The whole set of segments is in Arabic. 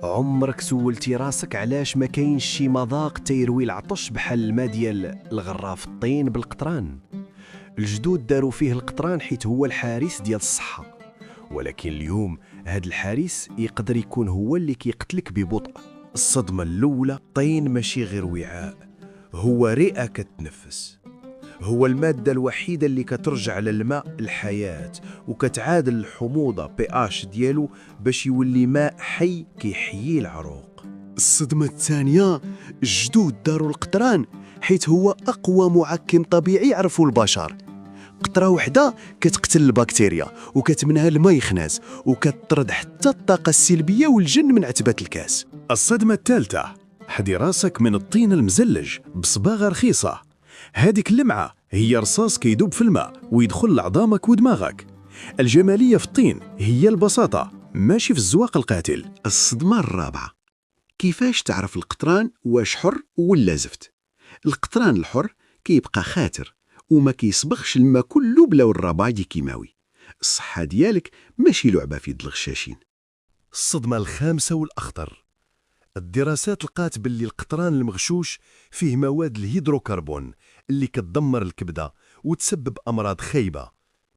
عمرك سولتي راسك علاش ما كاينش شي مذاق تيروي العطش بحال الماء ديال الغراف الطين بالقطران؟ الجدود داروا فيه القطران حيت هو الحارس ديال الصحة، ولكن اليوم هاد الحارس يقدر يكون هو اللي كيقتلك ببطء. الصدمة الأولى، الطين ماشي غير وعاء، هو رئة كتنفس، هو المادة الوحيدة اللي كترجع للماء الحياة وكتعادل الحموضة pH ديالو باش يولي ماء حي كيحيي العروق. الصدمة الثانية، الجدود داروا القطران حيت هو أقوى معقم طبيعي يعرفوا البشر. قطرة وحدة كتقتل البكتيريا وكتمنها الماء يخناز وكتطرد حتى الطاقة السلبية والجن من عتبة الكاس. الصدمة الثالثة، حدي راسك من الطين المزلج بصباغة رخيصة. هذيك اللمعة هي رصاص كيدوب في الماء ويدخل لعظامك ودماغك. الجمالية في الطين هي البساطة، ماشي في الزواق القاتل. الصدمة الرابعة، كيفاش تعرف القطران واش حر ولا زفت؟ القطران الحر كيبقى خاتر وما كيصبغش الماء كله بلا الرباجي كيماوي. الصحة ديالك ماشي لعبة في يد الغشاشين. الصدمة الخامسة والأخطر، الدراسات لقات باللي القطران المغشوش فيه مواد الهيدروكربون اللي كتدمر الكبدة وتسبب أمراض خايبة.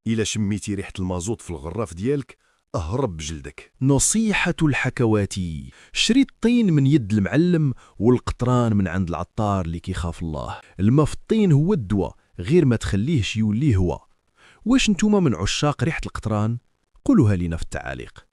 إلا شميتي ريحة المازوت في الغراف ديالك أهرب بجلدك. نصيحة الحكواتي، شري الطين من يد المعلم والقطران من عند العطار اللي كيخاف الله. الماء في الطين هو الدواء، غير ما تخليهش يوليه هو. واش نتوما من عشاق ريحة القطران؟ قولوها لينا في التعاليق.